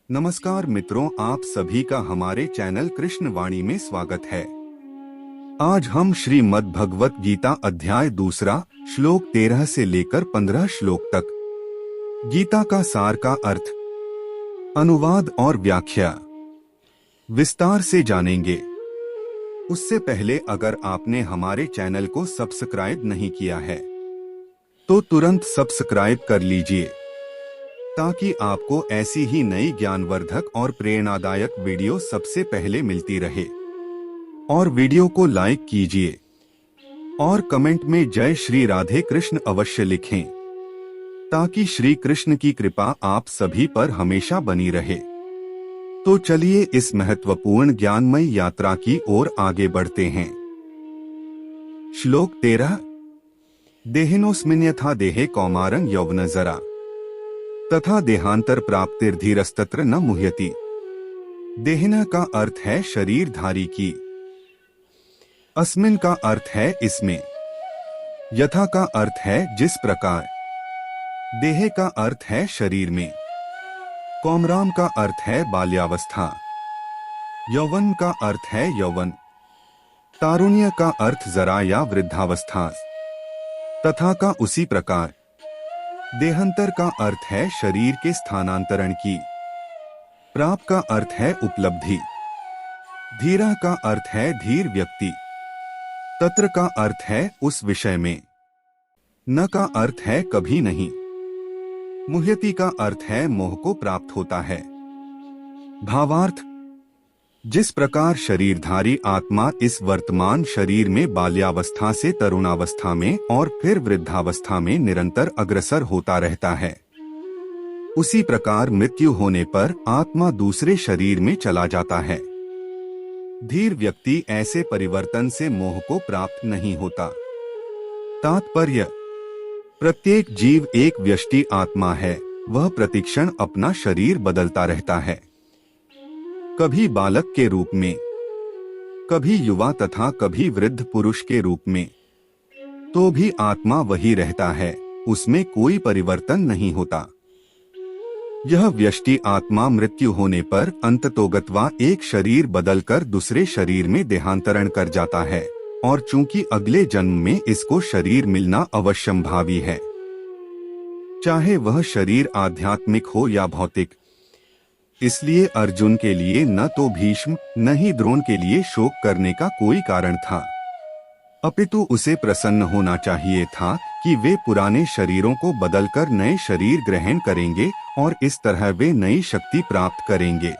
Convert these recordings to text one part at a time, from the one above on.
नमस्कार मित्रों, आप सभी का हमारे चैनल कृष्ण वाणी में स्वागत है। आज हम श्रीमद् भगवत गीता अध्याय 2 श्लोक 13 से लेकर 15 श्लोक तक गीता का सार का अर्थ, अनुवाद और व्याख्या विस्तार से जानेंगे। उससे पहले अगर आपने हमारे चैनल को सब्सक्राइब नहीं किया है तो तुरंत सब्सक्राइब कर लीजिए ताकि आपको ऐसी ही नई ज्ञानवर्धक और प्रेरणादायक वीडियो सबसे पहले मिलती रहे। और वीडियो को लाइक कीजिए और कमेंट में जय श्री राधे कृष्ण अवश्य लिखें ताकि श्री कृष्ण की कृपा आप सभी पर हमेशा बनी रहे। तो चलिए इस महत्वपूर्ण ज्ञानमय यात्रा की ओर आगे बढ़ते हैं। श्लोक 13। देहिनोस्मिन् यथा देहे कौमारं यौवन जरा तथा देहांतर प्राप्तिर्धीरस्तत्र न मुह्यति। देहिना का अर्थ है शरीरधारी की, अस्मिन का अर्थ है इसमें, यथा का अर्थ है जिस प्रकार, देह का अर्थ है शरीर में, कौमराम का अर्थ है बाल्यावस्था, यौवन का अर्थ है यौवन, तारुण्य का अर्थ जरा या वृद्धावस्था, तथा का उसी प्रकार, देहांतर का अर्थ है शरीर के स्थानांतरण की, प्राप्त का अर्थ है उपलब्धि, धीरा का अर्थ है धीर व्यक्ति, तत्र का अर्थ है उस विषय में, न का अर्थ है कभी नहीं, मुह्यति का अर्थ है मोह को प्राप्त होता है। भावार्थ, जिस प्रकार शरीरधारी आत्मा इस वर्तमान शरीर में बाल्यावस्था से तरुणावस्था में और फिर वृद्धावस्था में निरंतर अग्रसर होता रहता है, उसी प्रकार मृत्यु होने पर आत्मा दूसरे शरीर में चला जाता है। धीर व्यक्ति ऐसे परिवर्तन से मोह को प्राप्त नहीं होता। तात्पर्य, प्रत्येक जीव एक व्यष्टि आत्मा है, वह प्रतिक्षण अपना शरीर बदलता रहता है, कभी बालक के रूप में, कभी युवा तथा कभी वृद्ध पुरुष के रूप में, तो भी आत्मा वही रहता है, उसमें कोई परिवर्तन नहीं होता। यह व्यष्टि आत्मा मृत्यु होने पर अंततोगत्वा एक शरीर बदलकर दूसरे शरीर में देहांतरण कर जाता है, और चूंकि अगले जन्म में इसको शरीर मिलना अवश्यंभावी है, चाहे वह शरीर आध्यात्मिक हो या भौतिक। इसलिए अर्जुन के लिए न तो भीष्म न ही द्रोण के लिए शोक करने का कोई कारण था, अपितु उसे प्रसन्न होना चाहिए था कि वे पुराने शरीरों को बदलकर नए शरीर ग्रहण करेंगे और इस तरह वे नई शक्ति प्राप्त करेंगे।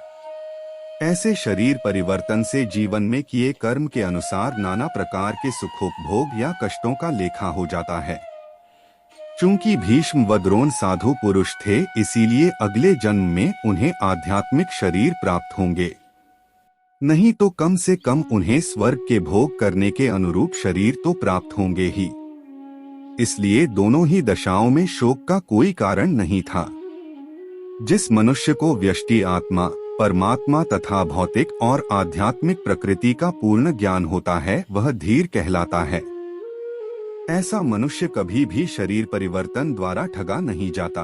ऐसे शरीर परिवर्तन से जीवन में किए कर्म के अनुसार नाना प्रकार के सुखोपभोग या कष्टों का लेखा हो जाता है। चूंकि भीष्म व द्रोण साधु पुरुष थे, इसीलिए अगले जन्म में उन्हें आध्यात्मिक शरीर प्राप्त होंगे, नहीं तो कम से कम उन्हें स्वर्ग के भोग करने के अनुरूप शरीर तो प्राप्त होंगे ही। इसलिए दोनों ही दशाओं में शोक का कोई कारण नहीं था। जिस मनुष्य को व्यष्टि आत्मा, परमात्मा तथा भौतिक और आध्यात्मिक प्रकृति का पूर्ण ज्ञान होता है, वह धीर कहलाता है। ऐसा मनुष्य कभी भी शरीर परिवर्तन द्वारा ठगा नहीं जाता।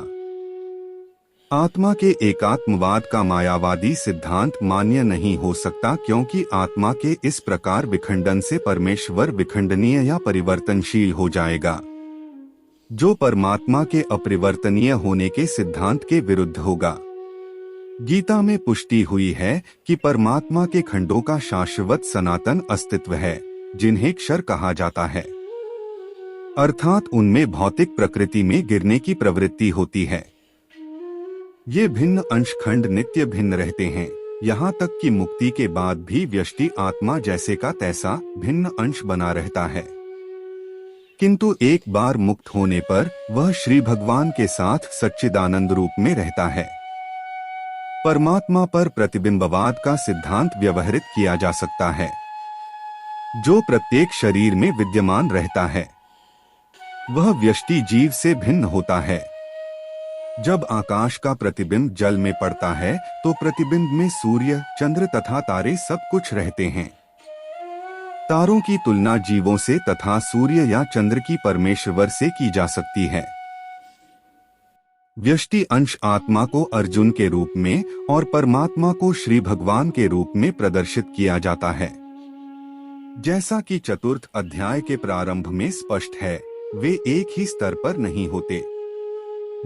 आत्मा के एकात्मवाद का मायावादी सिद्धांत मान्य नहीं हो सकता, क्योंकि आत्मा के इस प्रकार विखंडन से परमेश्वर विखंडनीय या परिवर्तनशील हो जाएगा, जो परमात्मा के अपरिवर्तनीय होने के सिद्धांत के विरुद्ध होगा। गीता में पुष्टि हुई है कि परमात्मा के खंडों का शाश्वत सनातन अस्तित्व है, जिन्हें क्षर कहा जाता है, अर्थात उनमें भौतिक प्रकृति में गिरने की प्रवृत्ति होती है। ये भिन्न अंश खंड नित्य भिन्न रहते हैं, यहाँ तक कि मुक्ति के बाद भी व्यष्टि आत्मा जैसे का तैसा भिन्न अंश बना रहता है, किंतु एक बार मुक्त होने पर वह श्री भगवान के साथ सच्चिदानंद रूप में रहता है। परमात्मा पर प्रतिबिंबवाद का सिद्धांत व्यवहारित किया जा सकता है, जो प्रत्येक शरीर में विद्यमान रहता है। वह व्यष्टि जीव से भिन्न होता है। जब आकाश का प्रतिबिंब जल में पड़ता है तो प्रतिबिंब में सूर्य, चंद्र तथा तारे सब कुछ रहते हैं। तारों की तुलना जीवों से तथा सूर्य या चंद्र की परमेश्वर से की जा सकती है। व्यष्टि अंश आत्मा को अर्जुन के रूप में और परमात्मा को श्री भगवान के रूप में प्रदर्शित किया जाता है। जैसा कि चतुर्थ अध्याय के प्रारंभ में स्पष्ट है, वे एक ही स्तर पर नहीं होते।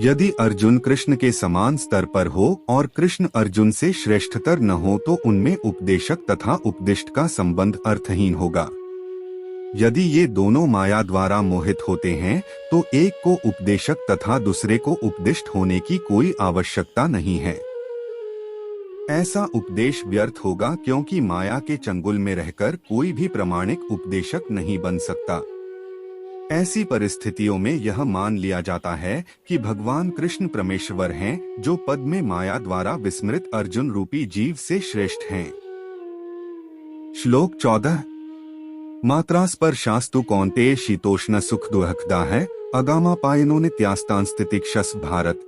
यदि अर्जुन कृष्ण के समान स्तर पर हो और कृष्ण अर्जुन से श्रेष्ठतर न हो तो उनमें उपदेशक तथा उपदिष्ट का संबंध अर्थहीन होगा। यदि ये दोनों माया द्वारा मोहित होते हैं तो एक को उपदेशक तथा दूसरे को उपदिष्ट होने की कोई आवश्यकता नहीं है। ऐसा उपदेश व्यर्थ होगा क्योंकि माया के चंगुल में रहकर कोई भी प्रामाणिक उपदेशक नहीं बन सकता। ऐसी परिस्थितियों में यह मान लिया जाता है कि भगवान कृष्ण परमेश्वर हैं, जो पद में माया द्वारा विस्मृत अर्जुन रूपी जीव से श्रेष्ठ हैं। श्लोक 14। मात्रा स्पर्शास्तु कौन्तेय शीतोष्ण सुख दुःखदा है अगामा पायनो नित्यास्तान स्थितिक्षस भारत।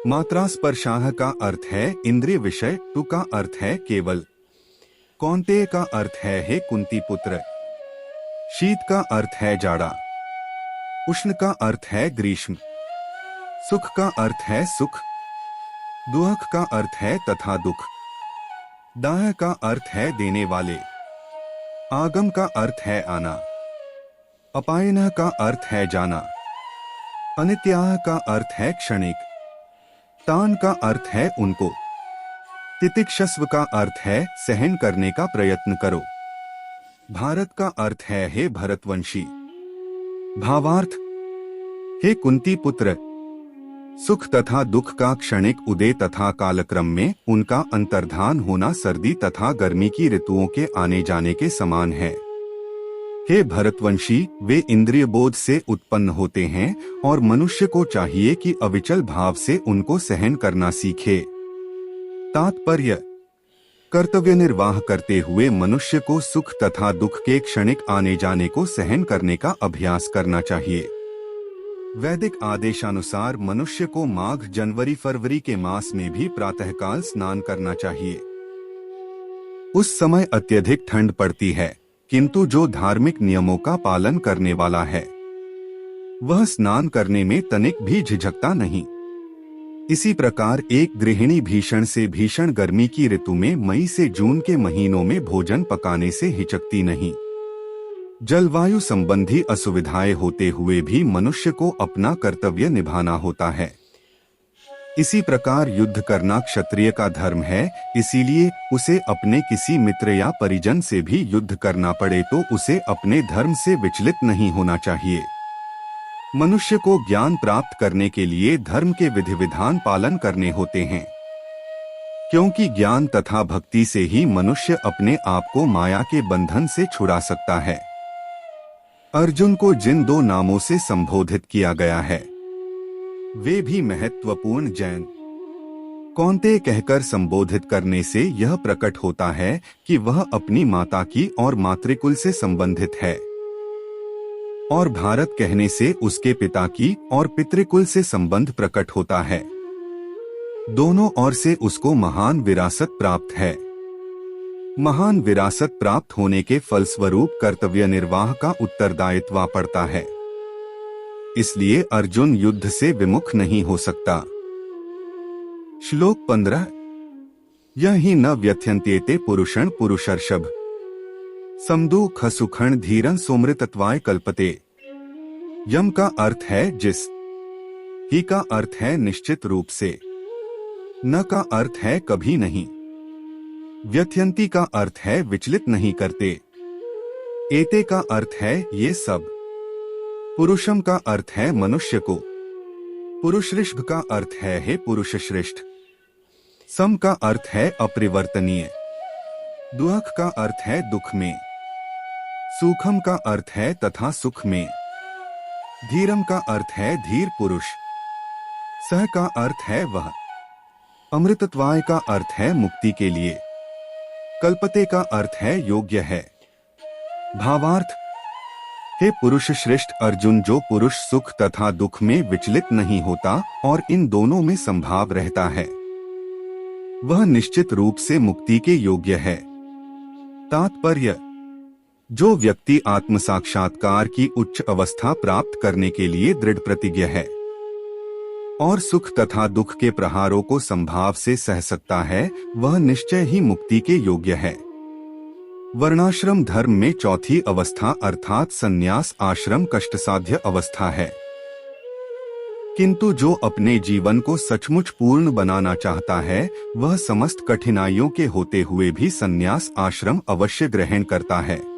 मात्रा स्पर्शाह का अर्थ है इंद्रिय विषय, तु का अर्थ है केवल, कौन्तेय का अर्थ है हे कुंती पुत्र, शीत का अर्थ है जाड़ा, उष्ण का अर्थ है ग्रीष्म, सुख का अर्थ है सुख, दुःख का अर्थ है तथा दुख, दाह का अर्थ है देने वाले, आगम का अर्थ है आना, अपायनः का अर्थ है जाना, अनित्याह का अर्थ है क्षणिक, तान का अर्थ है उनको, तितिक्षस्व का अर्थ है सहन करने का प्रयत्न करो, भारत का अर्थ है हे भरतवंशी। भावार्थ, हे कुंती पुत्र, सुख तथा दुख का क्षणिक उदय तथा कालक्रम में उनका अंतर्धान होना सर्दी तथा गर्मी की ऋतुओं के आने जाने के समान है। हे भरतवंशी, वे इंद्रिय बोध से उत्पन्न होते हैं और मनुष्य को चाहिए कि अविचल भाव से उनको सहन करना सीखे। तात्पर्य, कर्तव्य निर्वाह करते हुए मनुष्य को सुख तथा दुख के क्षणिक आने जाने को सहन करने का अभ्यास करना चाहिए। वैदिक आदेशानुसार मनुष्य को माघ जनवरी फरवरी के मास में भी प्रातःकाल स्नान करना चाहिए। उस समय अत्यधिक ठंड पड़ती है, किंतु जो धार्मिक नियमों का पालन करने वाला है वह स्नान करने में तनिक भी झिझकता नहीं। इसी प्रकार एक गृहिणी भीषण से भीषण गर्मी की ऋतु में मई से जून के महीनों में भोजन पकाने से हिचकती नहीं। जलवायु संबंधी असुविधाएं होते हुए भी मनुष्य को अपना कर्तव्य निभाना होता है। इसी प्रकार युद्ध करना क्षत्रिय का धर्म है, इसीलिए उसे अपने किसी मित्र या परिजन से भी युद्ध करना पड़े तो उसे अपने धर्म से विचलित नहीं होना चाहिए। मनुष्य को ज्ञान प्राप्त करने के लिए धर्म के विधि विधान पालन करने होते हैं, क्योंकि ज्ञान तथा भक्ति से ही मनुष्य अपने आप को माया के बंधन से छुड़ा सकता है। अर्जुन को जिन दो नामों से संबोधित किया गया है वे भी महत्वपूर्ण जैन कौन्तेय कहकर संबोधित करने से यह प्रकट होता है कि वह अपनी माता की और मातृकुल से संबंधित है, और भारत कहने से उसके पिता की और पितृकुल से संबंध प्रकट होता है। दोनों ओर से उसको महान विरासत प्राप्त है। महान विरासत प्राप्त होने के फलस्वरूप कर्तव्य निर्वाह का उत्तरदायित्व पड़ता है। इसलिए अर्जुन युद्ध से विमुख नहीं हो सकता। श्लोक 15। यही न व्यथ्यन्त्येते पुरुषं पुरुषर्षभ समदुःख सुखं धीरं सोमृतत्वाय कल्पते। यम का अर्थ है जिस, ही का अर्थ है निश्चित रूप से, न का अर्थ है कभी नहीं, व्यथ्यन्ति का अर्थ है विचलित नहीं करते, एते का अर्थ है ये सब, पुरुषम का अर्थ है मनुष्य को, पुरुषऋषभ का अर्थ है हे पुरुष श्रेष्ठ, सम का अर्थ है अपरिवर्तनीय, दुःख का अर्थ है दुख में, सुखम का अर्थ है तथा सुख में, धीरम का अर्थ है धीर पुरुष, सह का अर्थ है वह, अमृतत्वाय का अर्थ है मुक्ति के लिए, कल्पते का अर्थ है योग्य है। भावार्थ, हे पुरुष श्रेष्ठ अर्जुन, जो पुरुष सुख तथा दुख में विचलित नहीं होता और इन दोनों में संभाव रहता है वह निश्चित रूप से मुक्ति के योग्य है। तात्पर्य, जो व्यक्ति आत्म साक्षात्कार की उच्च अवस्था प्राप्त करने के लिए दृढ़ प्रतिज्ञ है और सुख तथा दुख के प्रहारों को संभाव से सह सकता है, वह निश्चय ही मुक्ति के योग्य है। वर्णाश्रम धर्म में चौथी अवस्था अर्थात संन्यास आश्रम कष्टसाध्य अवस्था है, किंतु जो अपने जीवन को सचमुच पूर्ण बनाना चाहता है, वह समस्त कठिनाइयों के होते हुए भी संन्यास आश्रम अवश्य ग्रहण करता है।